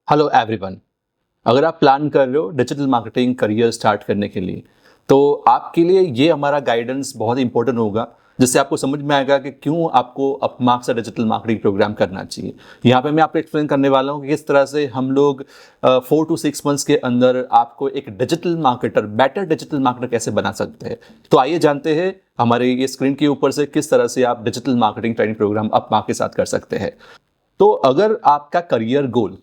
Hello everyone. अगर आप plan कर रहे हो डिजिटल मार्केटिंग करियर स्टार्ट करने के लिए, तो आपके लिए ये हमारा गाइडेंस बहुत इंपॉर्टेंट होगा, जिससे आपको समझ में आएगा कि क्यों आपको अपमार्क से डिजिटल मार्केटिंग प्रोग्राम करना चाहिए। यहाँ पे मैं आपको एक्सप्लेन करने वाला हूँ कि किस तरह से हम लोग 4 to 6 मंथ्स के अंदर आपको एक digital marketer, better digital marketer कैसे बना सकते हैं। तो आइए जानते हैं हमारे ये स्क्रीन के ऊपर से किस तरह से आप डिजिटल मार्केटिंग ट्रेनिंग प्रोग्राम अपमार्क के साथ कर सकते हैं। तो अगर आपका करियर गोल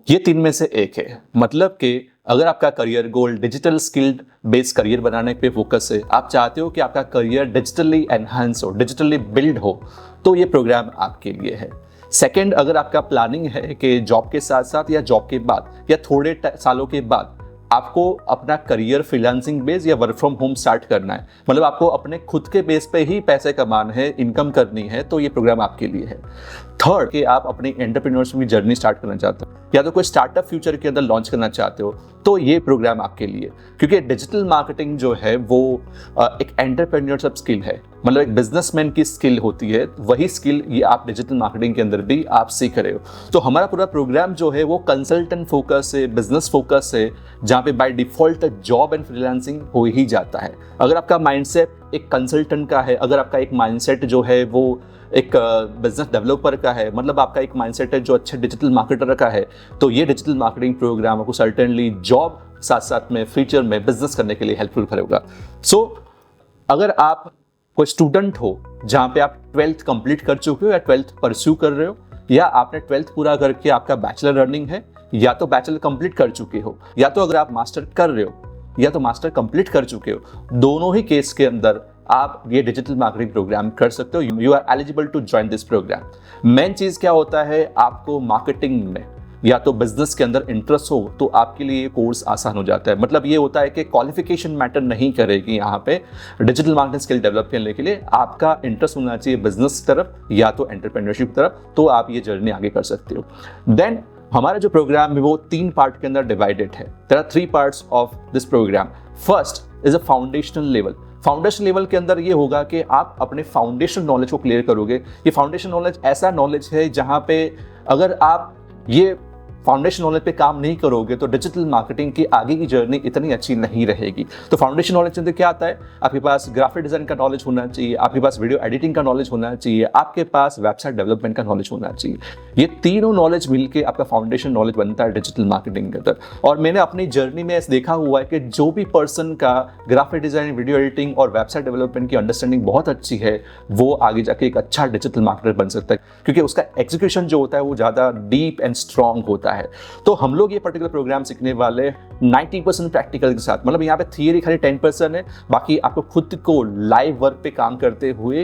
ये 3 में से एक है, मतलब कि अगर आपका career goal digital skilled based career बनाने पे फोकस है, आप चाहते हो कि आपका करियर डिजिटली एनहांस हो, डिजिटली बिल्ड हो, तो ये प्रोग्राम आपके लिए है। सेकंड, अगर आपका प्लानिंग है कि जॉब के साथ साथ या जॉब के बाद या थोड़े सालों के बाद आपको अपना करियर फ्रीलांसिंग बेस या वर्क फ्रॉम होम स्टार्ट करना है, मतलब आपको अपने खुद के बेस पे ही पैसे कमाना है, इनकम करनी है, तो ये प्रोग्राम आपके लिए है। थर्ड, कि आप अपनी एंटरप्रेन्योरशिप की जर्नी स्टार्ट करना चाहते हो या तो कोई स्टार्टअप फ्यूचर के अंदर लॉन्च करना चाहते हो, तो ये प्रोग्राम आपके लिए। क्योंकि डिजिटल मार्केटिंग जो है वो एक एंटरप्रेन्योरशिप स्किल है, मतलब एक बिजनेसमैन की स्किल होती है, वही स्किल ये आप डिजिटल मार्केटिंग के अंदर भी आप सीख रहे हो। तो हमारा पूरा प्रोग्राम जो है वो कंसल्टेंट फोकस है, बिजनेस फोकस है, जहाँ पे by default job and freelancing हो ही जाता है। अगर आपका माइंडसेट एक कंसल्टेंट का है, अगर आपका एक माइंडसेट जो है वो एक बिजनेस डेवलपर का है, मतलब आपका एक माइंडसेट है जो अच्छे डिजिटल मार्केटर का है, तो ये डिजिटल मार्केटिंग प्रोग्राम आपको सर्टेनली जॉब साथ साथ में फ्यूचर में बिजनेस करने के लिए हेल्पफुल करेगा। सो अगर आप कोई स्टूडेंट हो जहाँ पे आप 12th कंप्लीट कर चुके हो या 12th परस्यू कर रहे हो, या आपने 12th पूरा करके आपका बैचलर रनिंग है, या तो बैचलर कंप्लीट कर चुके हो, या तो अगर आप मास्टर कर रहे हो या तो मास्टर कंप्लीट कर चुके हो, दोनों ही केस के अंदर आप ये डिजिटल मार्केटिंग प्रोग्राम कर सकते हो। You are eligible to join this programme. Main चीज क्या होता है, आपको मार्केटिंग में या तो बिजनेस के अंदर इंटरेस्ट हो तो आपके लिए ये कोर्स आसान हो जाता है। मतलब ये होता है कि क्वालिफिकेशन मैटर नहीं करेगी यहाँ पे डिजिटल मार्केटिंग स्किल डेवलप करने के लिए, आपका इंटरेस्ट होना चाहिए बिजनेस की तरफ या तो एंटरप्रेन्योरशिप की तरफ, तो आप ये जर्नी आगे कर सकते हो। देन हमारा जो प्रोग्राम है वो 3 पार्ट के अंदर डिवाइडेड है। There are 3 parts of this programme. First is a foundational level. Foundation level के अंदर ये होगा कि आप अपने फाउंडेशन नॉलेज को क्लियर करोगे। ये फाउंडेशन नॉलेज ऐसा नॉलेज है जहां पे अगर आप ये फाउंडेशन नॉलेज पे काम नहीं करोगे तो डिजिटल मार्केटिंग की आगे की जर्नी इतनी अच्छी नहीं रहेगी। तो फाउंडेशन नॉलेज अंदर क्या आता है, आपके पास ग्राफिक डिजाइन का नॉलेज होना चाहिए, आपके पास वीडियो एडिटिंग का नॉलेज होना चाहिए, आपके पास वेबसाइट डेवलपमेंट का नॉलेज होना चाहिए। ये तीनों नॉलेज मिलकर आपका फाउंडेशन नॉलेज बनता है डिजिटल मार्केटिंग के अंदर। और मैंने अपनी जर्नी में देखा हुआ है कि जो भी पर्सन का ग्राफिक डिजाइन, वीडियो एडिटिंग और वेबसाइट डेवलपमेंट की अंडरस्टैंडिंग बहुत अच्छी है, वो आगे जाके एक अच्छा डिजिटल मार्केटर बन सकता है, क्योंकि उसका एग्जीक्यूशन जो होता है वो ज़्यादा डीप एंड स्ट्रॉन्ग होता है। तो हम लोग ये पर्टिकुलर प्रोग्राम सीखने वाले 90% प्रैक्टिकल के साथ, मतलब यहाँ पे थियरी खाली 10% है, बाकी आपको खुद को लाइव वर्क पे काम करते हुए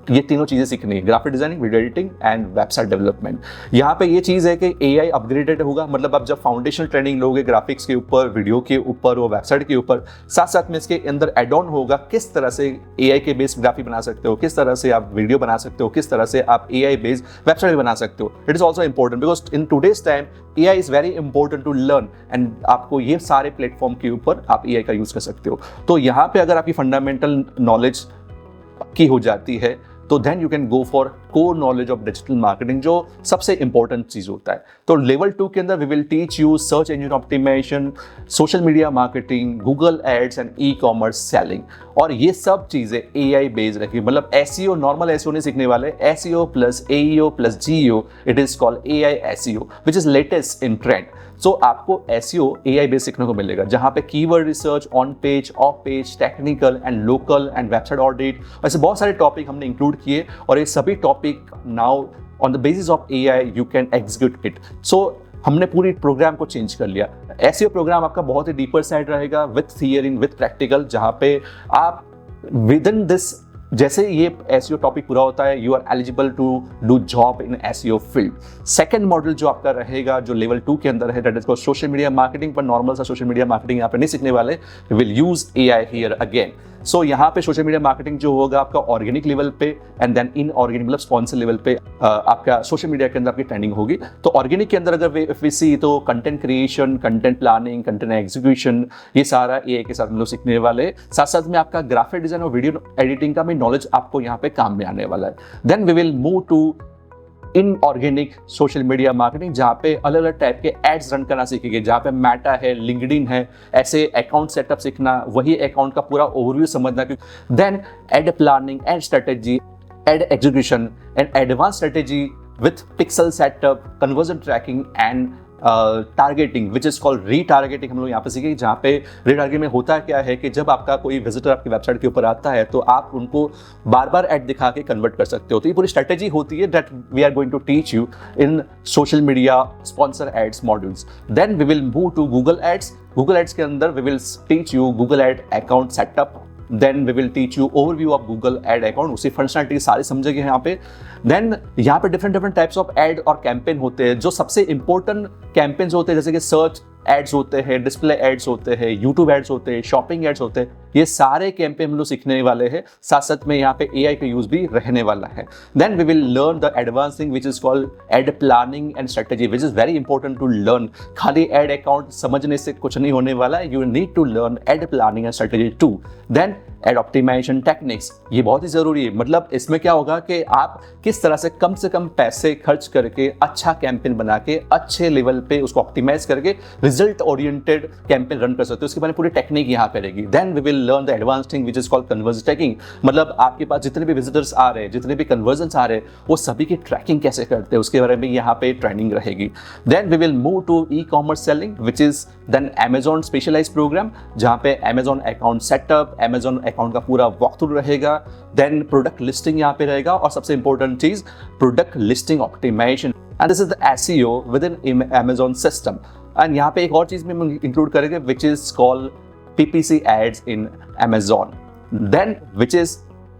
ये तीनों चीजें सीखनी है, graphic designing, video editing and website development. यहाँ पे ये चीज है कि एआई अपग्रेडेड होगा, मतलब आप जब फाउंडेशनल ट्रेनिंग लोगे ग्राफिक्स के ऊपर, वीडियो के ऊपर और वेबसाइट के ऊपर, साथ साथ में इसके अंदर एड ऑन होगा किस तरह से एआई के बेस्ड ग्राफिक बना सकते हो, किस तरह से आप वीडियो बना सकते हो, किस तरह से आप एआई बेस्ड वेबसाइट बना सकते हो। It is also important because in today's time AI is very important to learn, and आपको ये सारे प्लेटफॉर्म के ऊपर आप एआई का यूज कर सकते हो। तो यहाँ पे अगर आपकी फंडामेंटल नॉलेज पक्की हो जाती है तो then you can go for core knowledge of digital marketing, जो सबसे इंपॉर्टेंट चीज होता है। तो लेवल 2 के अंदर we will teach you search engine optimisation, social media marketing, Google ads and e commerce selling, और ये सब चीजें एआई बेस्ड रखी। मतलब एसईओ, नॉर्मल एसईओ नहीं सीखने वाले, SEO plus AEO plus GEO, it is called AI SEO which is latest in trend. So आपको एसईओ एआई बेस्ड सीखने को मिलेगा, जहां पे keyword research, on page, off page, technical and local and website audit, ऐसे बहुत सारे topic हमने इंक्लूड किए, और ये सभी topic now on the basis of AI you can execute it. So हमने पूरी प्रोग्राम को चेंज कर लिया। एसईओ प्रोग्राम आपका बहुत ही डीपर साइड रहेगा विथ थियरी विथ प्रैक्टिकल, जहां पे आप विद इन दिस, जैसे ये एसईओ टॉपिक पूरा होता है, you are eligible to do job in SEO field. Second model जो आपका रहेगा, जो लेवल 2 के अंदर है, that is called social media marketing, पर नॉर्मल सा सोशल मीडिया मार्केटिंग यहाँ पे नहीं सीखने वाले, we will use AI here again. So यहाँ पे सोशल मीडिया मार्केटिंग जो होगा आपका ऑर्गेनिक लेवल पे, एंड देन इन ऑर्गेनिक मतलब स्पॉन्सर लेवल पे आपका सोशल मीडिया के अंदर आपकी ट्रेंडिंग होगी। तो ऑर्गेनिक के अंदर अगर इफ वी सी, तो content creation, content planning, content execution, ये सारा एआई के साथ हम लोग सीखने वाले। साथ साथ में आपका ग्राफिक डिजाइन और वीडियो एडिटिंग का भी नॉलेज आपको यहाँ पे काम में आने वाला है। Then we will move to inorganic social media marketing, जहाँ पे अलग अलग टाइप के एड्स रन करना सीखेंगे, जहाँ पे मेटा है, लिंक्डइन है, ऐसे अकाउंट सेटअप सीखना, वही अकाउंट का पूरा ओवरव्यू समझना। Then ad planning and strategy, ad execution and advance strategy with pixel setup, conversion tracking and targeting which is called retargeting हम लोग यहाँ पे सीखेंगे। जहाँ पे रीटारगेटिंग में होता क्या है कि जब आपका कोई विजिटर आपकी वेबसाइट के ऊपर आता है तो आप उनको बार बार ऐड दिखा के कन्वर्ट कर सकते हो। तो ये पूरी स्ट्रेटेजी होती है that we are going to teach you in social media sponsor ads modules. Then we will move to Google ads. Google ads के अंदर we will teach you Google ad account setup, then we will teach you overview of Google ad account, उसी functionality सारी समझेंगे यहाँ पे। देन यहाँ पे डिफरेंट टाइप्स ऑफ एड और कैंपेन होते हैं। जो सबसे इंपॉर्टेंट कैंपेन्स होते हैं जैसे कि सर्च एड्स होते हैं, डिस्प्ले एड्स होते हैं, यूट्यूब एड्स होते हैं, शॉपिंग एड्स होते हैं, ये सारे कैंपेन हम लोग सीखने वाले हैं। साथ साथ में यहाँ पे AI का यूज भी रहने वाला है। Then we will learn the advance thing which is called ad planning and strategy which is very important to learn. खाली एड अकाउंट समझने से कुछ नहीं होने वाला है, you need to learn ad planning and strategy too. Then ad optimisation techniques, ये बहुत ही जरूरी है। मतलब इसमें क्या होगा कि आप किस तरह से कम पैसे खर्च करके अच्छा कैंपेन बना के अच्छे लेवल पे उसको ऑप्टिमाइज करके रिजल्ट ओरिएंटेड कैंपेन रन कर सकते हो, उसके बारे में पूरी टेक्निक यहाँ पे रहेगी। Then we will learn the advance thing which is called conversion tracking. मतलब आपके पास जितने भी विजिटर्स आ रहे हैं, जितने भी कन्वर्जन्स आ रहे हैं, वो सभी की ट्रैकिंग कैसे करते हैं उसके बारे में यहाँ पे ट्रेनिंग रहेगी। Then we will move to e-commerce selling which is then Amazon specialise programme, जहाँ पे Amazon account setup, Amazon account का पूरा वॉक थ्रू रहेगा। देन प्रोडक्ट लिस्टिंग यहाँ पे रहेगा, और सबसे इंपॉर्टेंट चीज product listing optimisation, and this is the SEO within Amazon system. And यहाँ पे एक और चीज में हम इंक्लूड करेंगे which is called PPC ads in Amazon।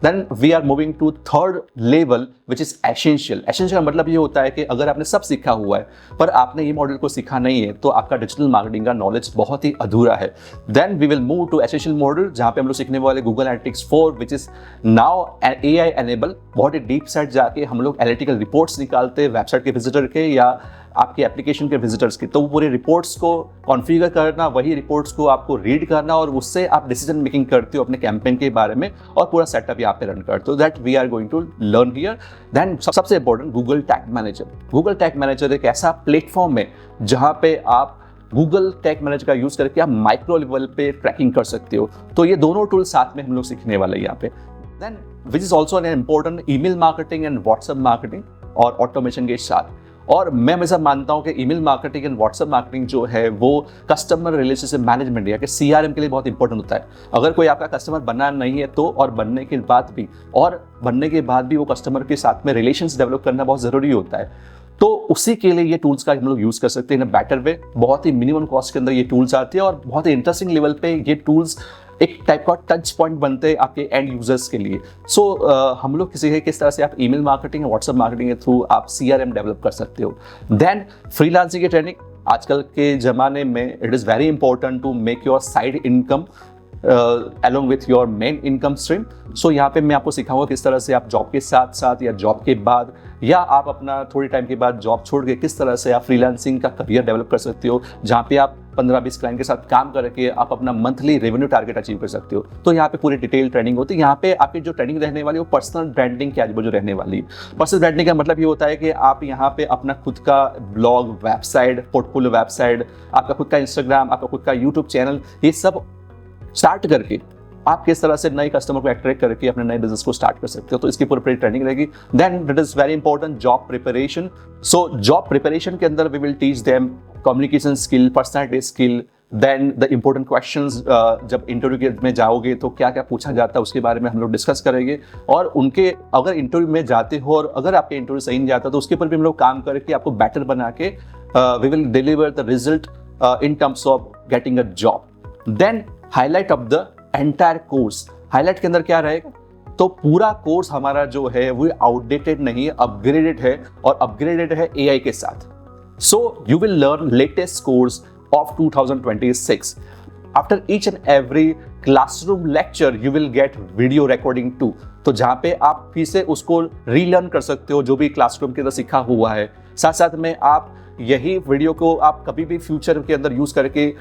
Then we are moving to third level which is essential। essential का मतलब ये होता है कि अगर आपने सब सीखा हुआ है पर आपने ये मॉडल को सीखा नहीं है तो आपका डिजिटल मार्केटिंग का नॉलेज बहुत ही अधूरा है। Then we will move to essential model, जहाँ पे हम लोग सीखने वाले Google analytics 4 which is now AI enable। बहुत ही डीप साइड जाके हम लोग एनालिटिकल रिपोर्ट्स निकालते हैं वेबसाइट के विजिटर के या आपके एप्लीकेशन के विजिटर्स की। तो वो पूरे रिपोर्ट्स को कॉन्फ़िगर करना, वही रिपोर्ट्स को आपको रीड करना और उससे आप डिसीजन मेकिंग करते हो अपने कैंपेन के बारे में और पूरा सेटअप यहाँ पे रन करते हो। That we are going to learn here. Then सबसे important Google tag manager. Google tag manager एक ऐसा प्लेटफॉर्म है जहाँ पे आप गूगल टैग मैनेजर का यूज करके आप माइक्रो लेवल पे ट्रैकिंग कर सकते हो। तो ये दोनों टूल साथ में हम लोग सीखने वाले हैं यहाँ पे। Then which is also an important email marketing and WhatsApp marketing और ऑटोमेशन के साथ। और मैं हमेशा मानता हूँ कि email marketing and WhatsApp marketing जो है वो कस्टमर रिलेशनशिप मैनेजमेंट या कि CRM के लिए बहुत इंपॉर्टेंट होता है। अगर कोई आपका कस्टमर बना नहीं है तो और बनने के बाद भी वो कस्टमर के साथ में रिलेशंस डेवलप करना बहुत ज़रूरी होता है। तो उसी के लिए ये टूल्स का हम लोग यूज़ कर सकते हैं इन अ बेटर वे। बहुत ही मिनिमम कॉस्ट के अंदर ये टूल्स आती है और बहुत ही इंटरेस्टिंग लेवल पे ये टूल्स एक टाइप का टच पॉइंट बनते हैं आपके एंड यूजर्स के लिए। हम लोग किस तरह से आप ईमेल मार्केटिंग और व्हाट्सएप मार्केटिंग के थ्रू आप CRM डेवलप कर सकते हो। देन फ्रीलांसिंग की ट्रेनिंग। आजकल के ज़माने में it is very important to make your side income along with your main income stream। So यहाँ पे मैं आपको सिखाऊंगा किस तरह से आप जॉब के साथ साथ या जॉब के बाद या आप अपना थोड़ी टाइम के बाद जॉब छोड़ के किस तरह से आप फ्रीलांसिंग का करियर डेवलप कर सकते हो, जहाँ पे आप 15-20 क्लाइंट के साथ काम करके आप अपना मंथली रेवेन्यू टारगेट अचीव कर सकते हो। तो यहाँ पे पूरी डिटेल ट्रेनिंग होती है। यहाँ पे आपकी जो ट्रेनिंग रहने वाली है वो पर्सनल ब्रांडिंग के जो रहने वाली है। पर्सनल ब्रांडिंग का मतलब ये होता है कि आप यहाँ पे अपना खुद का ब्लॉग, वेबसाइट, पोर्टफोलियो वेबसाइट, आपका खुद का इंस्टाग्राम, आपका खुद का यूट्यूब चैनल, ये सब स्टार्ट करके आप किस तरह से नए कस्टमर को अट्रैक्ट करके अपने नए बिजनेस को स्टार्ट कर सकते हो। तो इसकी पूरी ट्रेनिंग रहेगी। Then that is very important job preparation. So job preparation के अंदर we will teach them communication skill, personality skill, then the important questions. जब इंटरव्यू में जाओगे तो क्या क्या पूछा जाता है उसके बारे में हम लोग डिस्कस करेंगे। और उनके अगर इंटरव्यू में जाते हो और अगर आपके इंटरव्यू सही नहीं जाता तो उसके ऊपर भी हम लोग काम करके आपको बेटर बना के we will deliver the result in terms of getting a job. Then highlight of the entire course. Highlight के अंदर क्या रहेगा, तो पूरा कोर्स हमारा जो है वो आउटडेटेड नहीं है, अपग्रेडेड है और अपग्रेडेड है AI के साथ। So you will learn latest course of 2026। After each and every classroom lecture you will get video recording too. तो जहाँ पे आप फिर से उसको रीलर्न कर सकते हो जो भी क्लासरूम के अंदर सीखा हुआ है। साथ साथ में आप यही वीडियो को आप कभी भी फ्यूचर के अंदर यूज करके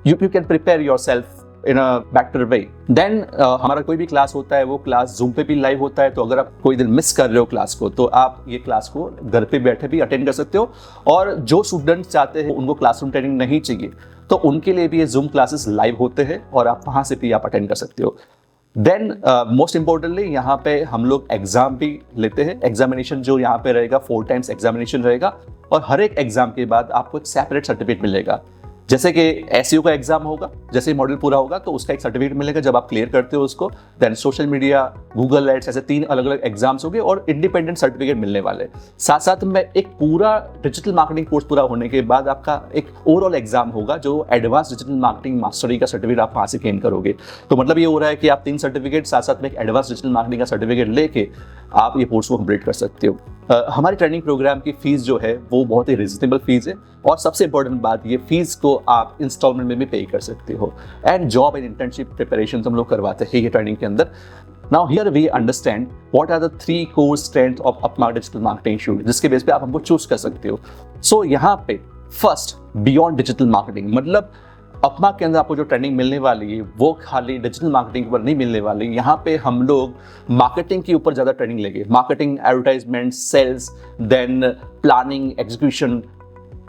you can prepare yourself in a better way. Then हमारा कोई भी क्लास होता है वो क्लास जूम पे भी लाइव होता है, तो अगर आप कोई दिन मिस कर रहे हो क्लास को तो आप ये क्लास को घर पे बैठे भी अटेंड कर सकते हो। और जो स्टूडेंट्स चाहते हैं उनको क्लासरूम ट्रेनिंग नहीं चाहिए तो उनके लिए भी ये जूम क्लासेस लाइव होते हैं और आप वहाँ से भी आप अटेंड कर सकते हो। देन मोस्ट इंपॉर्टेंटली यहाँ पे हम लोग एग्जाम भी लेते हैं। एग्जामिनेशन जो यहाँ पे रहेगा 4 टाइम्स एग्जामिनेशन रहेगा और हर एक एग्जाम के बाद आपको एक सेपरेट सर्टिफिकेट मिलेगा। जैसे कि एसईओ का एग्जाम होगा, जैसे ही मॉड्यूल पूरा होगा तो उसका एक सर्टिफिकेट मिलेगा जब आप क्लियर करते हो उसको। Then social media, Google ads, ऐसे 3 अलग अलग एग्जाम्स होंगे और इंडिपेंडेंट सर्टिफिकेट मिलने वाले। साथ साथ में एक पूरा डिजिटल मार्केटिंग कोर्स पूरा होने के बाद आपका एक ओवरऑल एग्जाम होगा जो एडवांस डिजिटल मार्केटिंग मास्टरी का सर्टिफिकेट आप वहाँ से गेन करोगे। तो मतलब ये हो रहा है कि आप 3 सर्टिफिकेट साथ साथ में एक एडवांस डिजिटल मार्केटिंग का सर्टिफिकेट लेके आप ये कोर्स को कंप्लीट कर सकते हो। हमारी ट्रेनिंग प्रोग्राम की फीस जो है वो बहुत ही रिजनेबल फीस है और सबसे इंपॉर्टेंट बात, ये फीस को आप इंस्टॉलमेंट में भी पे कर सकते हो। And job and internship preparation हम लोग करवाते हैं ये ट्रेनिंग के अंदर। Now here we understand what are the 3 core strength of Upmark digital marketing institute, जिसके बेस पे आप हमको चूज कर सकते हो। सो यहाँ पे फर्स्ट, बियॉन्ड डिजिटल मार्केटिंग, मतलब अपमार्क के अंदर आपको जो ट्रेनिंग मिलने वाली है वो खाली डिजिटल मार्केटिंग पर नहीं मिलने वाली। यहाँ पे हम लोग मार्केटिंग के ऊपर ज़्यादा ट्रेनिंग लेंगे। Marketing, advertisement, sales, then planning, execution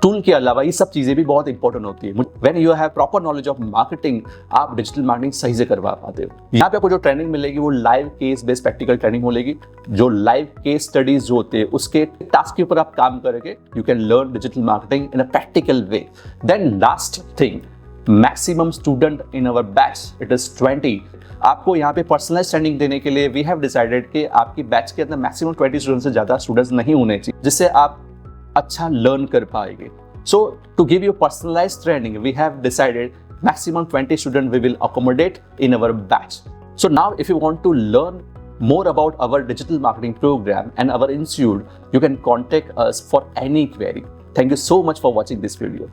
tool के अलावा ये सब चीज़ें भी बहुत इंपॉर्टेंट होती है। When you have proper knowledge of marketing, आप डिजिटल मार्केटिंग सही से करवा पाते हो। यहाँ पे आपको जो ट्रेनिंग मिलेगी वो live case based practical training मिलेगी। जो लाइव केस स्टडीज जो होते हैं उसके टास्क के ऊपर आप काम करेंगे, you can learn digital marketing in a practical way. Then last thing, maximum student in our batch it is 20। आपको यहाँ पे पर्सनलाइज ट्रेनिंग देने के लिए वी हैव डिसाइडेड कि आपकी बैच के अंदर मैक्सिमम 20 स्टूडेंट से ज़्यादा स्टूडेंट्स नहीं होने चाहिए, जिससे आप अच्छा लर्न कर पाएंगे। So to give you personalize training we have decided maximum 20 students we will accommodate in our batch. So now if you want to learn more about our digital marketing program and our institute, you can contact us for any query. Thank you so much for watching this video.